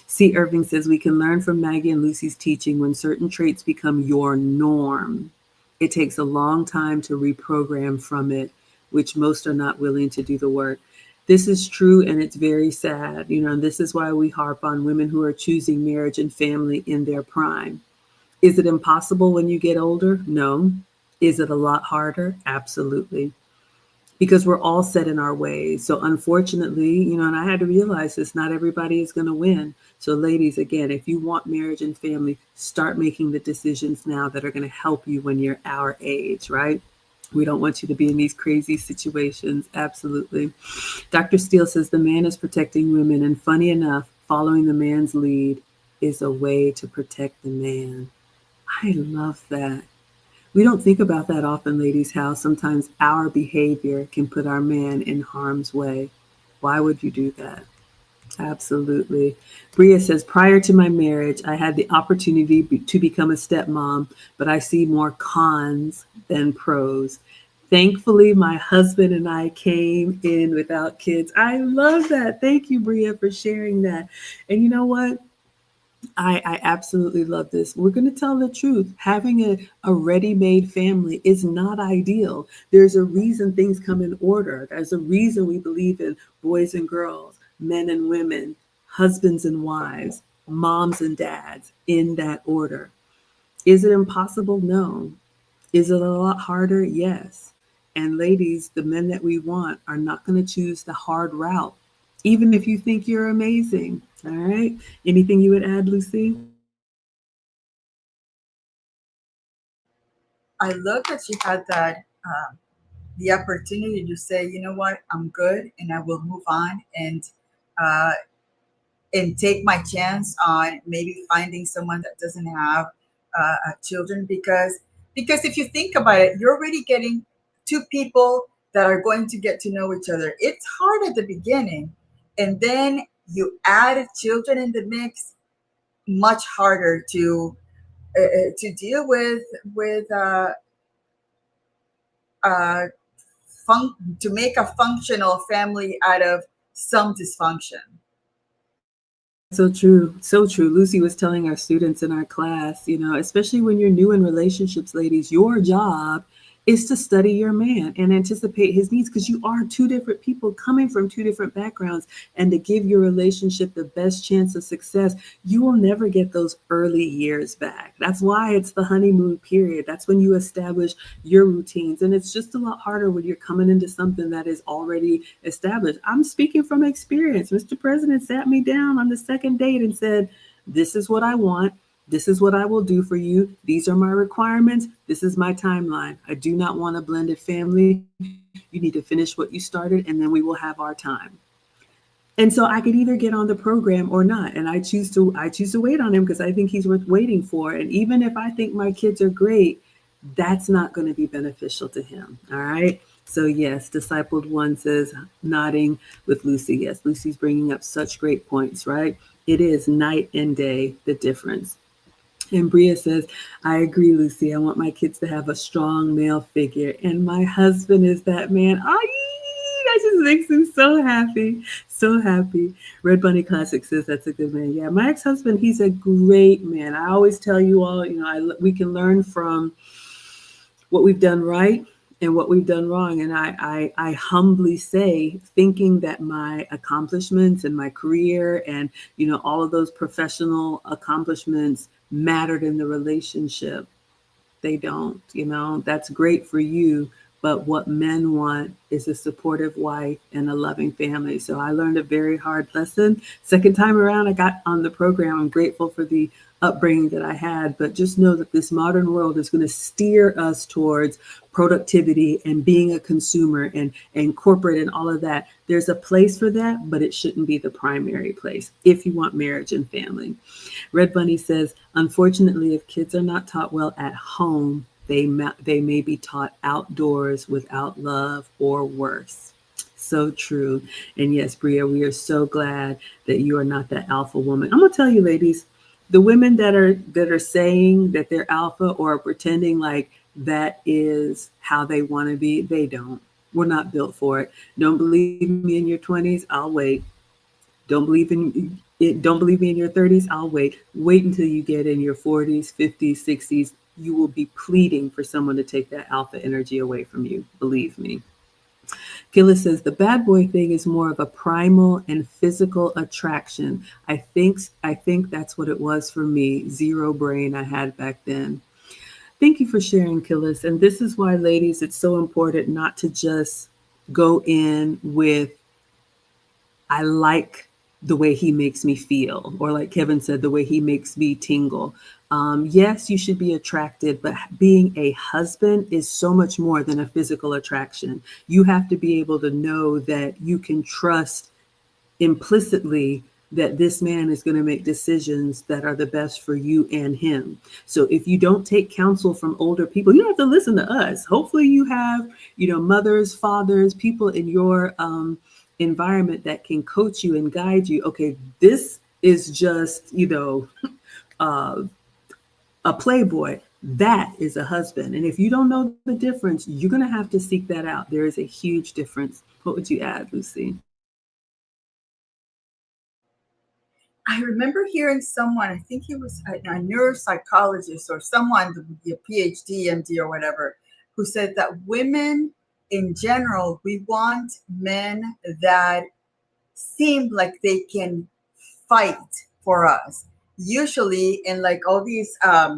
C. Irving says we can learn from Maggie and Lucy's teaching when certain traits become your norm. It takes a long time to reprogram from it, which most are not willing to do the work. This is true and it's very sad. And this is why we harp on women who are choosing marriage and family in their prime. Is it impossible when you get older? No. Is it a lot harder? Absolutely. Because we're all set in our ways. So unfortunately, and I had to realize this, not everybody is going to win. So ladies, again, if you want marriage and family, start making the decisions now that are going to help you when you're our age, right? We don't want you to be in these crazy situations. Absolutely. Dr. Steele says the man is protecting women, and funny enough, following the man's lead is a way to protect the man. I love that. We don't think about that often, ladies, how sometimes our behavior can put our man in harm's way. Why would you do that? Absolutely. Bria says, prior to my marriage, I had the opportunity to become a stepmom, but I see more cons than pros. Thankfully, my husband and I came in without kids. I love that. Thank you, Bria, for sharing that. And you know what? I absolutely love this. We're going to tell the truth. Having a ready made family is not ideal. There's a reason things come in order. There's a reason we believe in boys and girls, men and women, husbands and wives, moms and dads in that order. Is it impossible? No. Is it a lot harder? Yes. And ladies, the men that we want are not going to choose the hard route, even if you think you're amazing. All right. Anything you would add, Lucy? I love that she had that the opportunity to say, you know what, I'm good, and I will move on uh, and take my chance on maybe finding someone that doesn't have children, because if you think about it, you're already getting two people that are going to get to know each other. It's hard at the beginning, and then you add children in the mix, much harder to deal with uh, to make a functional family out of some dysfunction. So true. So true. Lucy was telling our students in our class, especially when you're new in relationships, ladies, your job is to study your man and anticipate his needs because you are two different people coming from two different backgrounds. And to give your relationship the best chance of success, you will never get those early years back. That's why it's the honeymoon period. That's when you establish your routines. And it's just a lot harder when you're coming into something that is already established. I'm speaking from experience. Mr. President sat me down on the second date and said, "This is what I want. This is what I will do for you. These are my requirements. This is my timeline. I do not want a blended family. You need to finish what you started, and then we will have our time." And so I could either get on the program or not. And I choose to wait on him because I think he's worth waiting for. And even if I think my kids are great, that's not going to be beneficial to him. All right. So yes, Discipled One says, nodding with Lucy. Yes, Lucy's bringing up such great points, right? It is night and day, the difference. And Bria says, I agree, Lucy. I want my kids to have a strong male figure. And my husband is that man. Oh, that just makes him so happy. So happy. Red Bunny Classic says that's a good man. Yeah, my ex-husband, he's a great man. I always tell you all, we can learn from what we've done right and what we've done wrong. And I humbly say, thinking that my accomplishments and my career and, all of those professional accomplishments mattered in the relationship. They don't, that's great for you. But what men want is a supportive wife and a loving family. So I learned a very hard lesson. Second time around, I got on the program. I'm grateful for the upbringing that I had. But just know that this modern world is going to steer us towards productivity and being a consumer and corporate and all of that. There's a place for that, but it shouldn't be the primary place if you want marriage and family. Red Bunny says, unfortunately, if kids are not taught well at home, they may be taught outdoors without love or worse. So true. And yes, Bria, we are so glad that you are not that alpha woman. I'm gonna tell you, ladies, the women that are saying that they're alpha or are pretending like that is how they want to be, they don't. We're not built for it. Don't believe me in your 20s? I'll wait. Don't believe in it. Don't believe me in your 30s? I'll wait. Wait until you get in your 40s, 50s, 60s. You will be pleading for someone to take that alpha energy away from you. Believe me. Gillis says the bad boy thing is more of a primal and physical attraction. I think that's what it was for me. Zero brain I had back then. Thank you for sharing, Gillis. And this is why, ladies, it's so important not to just go in with I like the way he makes me feel, or like Kevin said, the way he makes me tingle. Yes, you should be attracted, but being a husband is so much more than a physical attraction. You have to be able to know that you can trust implicitly that this man is going to make decisions that are the best for you and him. So if you don't take counsel from older people, you don't have to listen to us. Hopefully you have, mothers, fathers, people in your environment that can coach you and guide you. Okay, this is just, uh, a playboy. That is a husband. And if you don't know the difference, you're going to have to seek that out. There is a huge difference. What would you add, Lucy? I remember hearing someone, I think he was a neuropsychologist or someone with a PhD, MD, or whatever, who said that women in general, we want men that seem like they can fight for us. Usually, in like all these uh,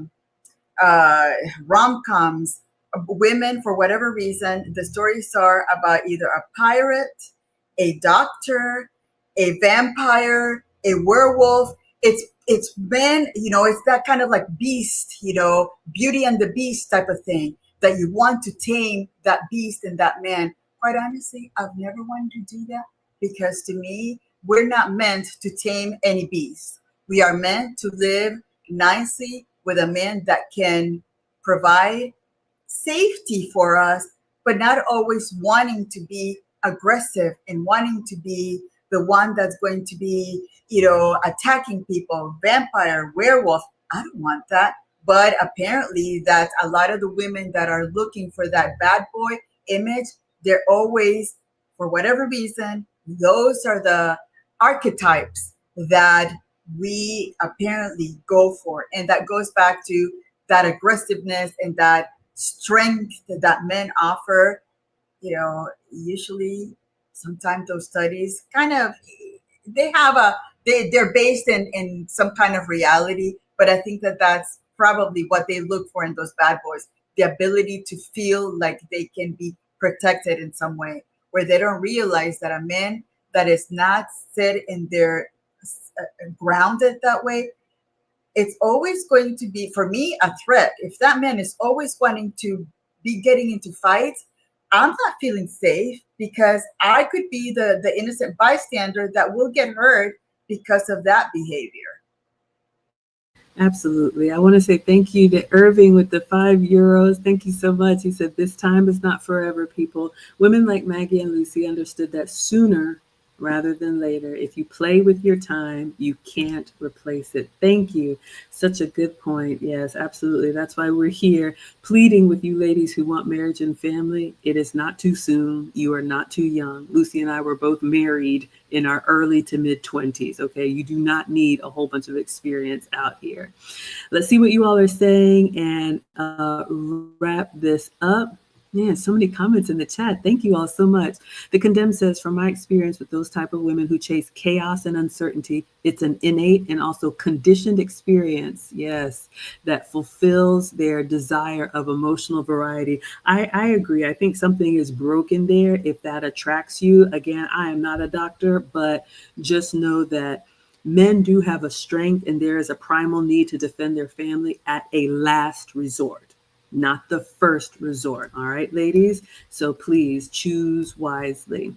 rom-coms, women, for whatever reason, the stories are about either a pirate, a doctor, a vampire, a werewolf. It's men, it's that kind of like beast, Beauty and the Beast type of thing that you want to tame that beast and that man. Quite honestly, I've never wanted to do that because to me, we're not meant to tame any beast. We are meant to live nicely with a man that can provide safety for us, but not always wanting to be aggressive and wanting to be the one that's going to be, attacking people, vampire, werewolf. I don't want that. But apparently that a lot of the women that are looking for that bad boy, image, they're always, for whatever reason, those are the archetypes that we apparently go for. And that goes back to that aggressiveness and that strength that men offer. Usually, sometimes those studies kind of, they have a, they're based in some kind of reality, but I think that that's probably what they look for in those bad boys, the ability to feel like they can be protected in some way, where they don't realize that a man that is not set in their grounded that way, it's always going to be, for me, a threat. If that man is always wanting to be getting into fights, I'm not feeling safe, because I could be the innocent bystander that will get hurt because of that behavior. Absolutely. I want to say thank you to Irving with the €5. Thank you so much. He said, "This time is not forever, people. Women like Maggie and Lucy understood that sooner rather than later. If you play with your time, you can't replace it." Thank you. Such a good point. Yes, absolutely. That's why we're here pleading with you ladies who want marriage and family. It is not too soon. You are not too young. Lucy and I were both married in our early to mid 20s. Okay. You do not need a whole bunch of experience out here. Let's see what you all are saying and wrap this up. Man, so many comments in the chat. Thank you all so much. The Condemned says, from my experience with those type of women who chase chaos and uncertainty, it's an innate and also conditioned experience, yes, that fulfills their desire of emotional variety. I agree. I think something is broken there if that attracts you. Again, I am not a doctor, but just know that men do have a strength and there is a primal need to defend their family at a last resort, not the first resort. All right, ladies? So please choose wisely.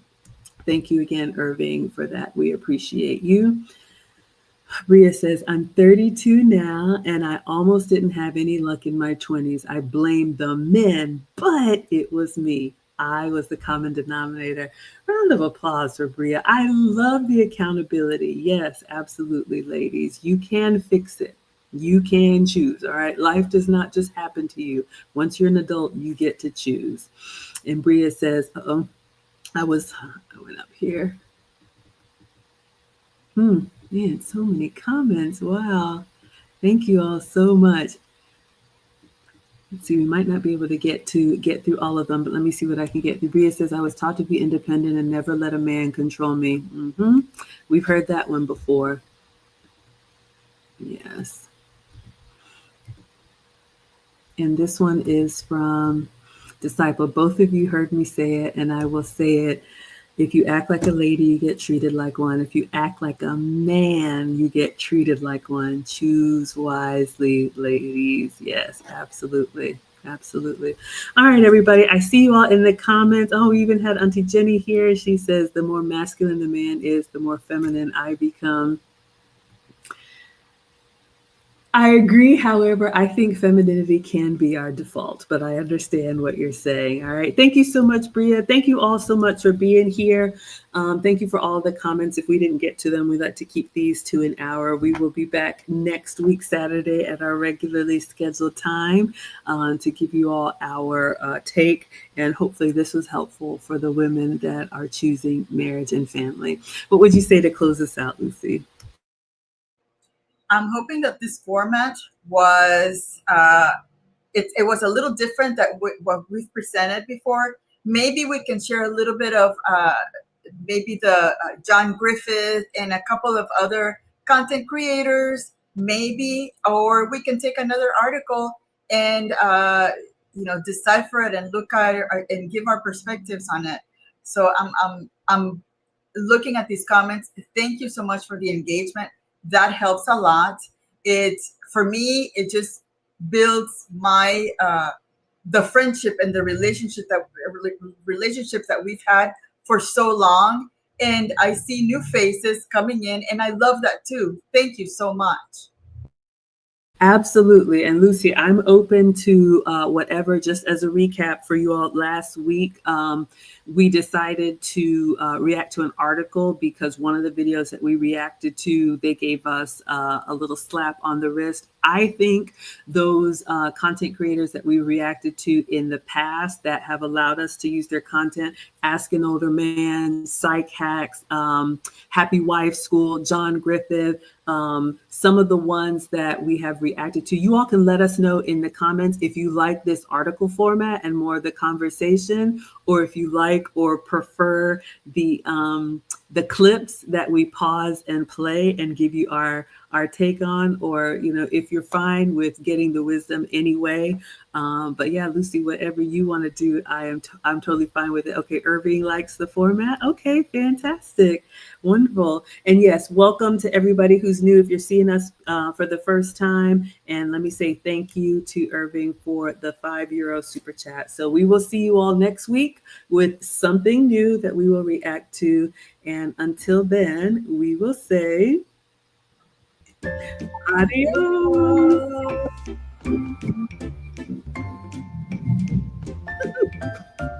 Thank you again, Irving, for that. We appreciate you. Bria says, I'm 32 now and I almost didn't have any luck in my 20s. I blame the men, but it was me. I was the common denominator. Round of applause for Bria. I love the accountability. Yes, absolutely, ladies. You can fix it. You can choose. All right. Life does not just happen to you. Once you're an adult, you get to choose. And Bria says, I went up here. Man, so many comments. Wow. Thank you all so much. Let's see, we might not be able to get through all of them, but let me see what I can get through. Bria says, I was taught to be independent and never let a man control me. We've heard that one before. Yes. And this one is from Disciple. Both of you heard me say it, and I will say it. If you act like a lady, you get treated like one. If you act like a man, you get treated like one. Choose wisely, ladies. Yes, absolutely. Absolutely. All right, everybody. I see you all in the comments. Oh, we even had Auntie Jenny here. She says, the more masculine the man is, the more feminine I become. I agree. However, I think femininity can be our default, but I understand what you're saying. All right. Thank you so much, Bria. Thank you all so much for being here. Thank you for all the comments. If we didn't get to them, we like to keep these to an hour. We will be back next week, Saturday, at our regularly scheduled time to give you all our take. And hopefully this was helpful for the women that are choosing marriage and family. What would you say to close us out, Lucy? I'm hoping that this format was it was a little different than what we've presented before. Maybe we can share a little bit of maybe the John Griffith and a couple of other content creators, maybe, or we can take another article and decipher it and look at it and give our perspectives on it. So I'm looking at these comments. Thank you so much for the engagement. That helps a lot. For me, it just builds my the friendship and the relationships that we've had for so long. And I see new faces coming in, and I love that too. Thank you so much. Absolutely. And Lucy, I'm open to whatever. Just as a recap for you all, last week, we decided to react to an article because one of the videos that we reacted to, they gave us a little slap on the wrist. I think those content creators that we reacted to in the past that have allowed us to use their content, Ask an Older Man, Psych Hacks, Happy Wife School, John Griffith, some of the ones that we have reacted to. You all can let us know in the comments if you like this article format and more of the conversation, or if you like or prefer the clips that we pause and play and give you our take on, or if you're fine with getting the wisdom anyway. But yeah, Lucy, whatever you want to do, I'm totally fine with it. Okay, Irving likes the format. Okay, fantastic, wonderful. And yes, welcome to everybody who's new. If you're seeing us for the first time, and let me say thank you to Irving for the €5 super chat. So we will see you all next week with something new that we will react to. And until then, we will say adios. Adios.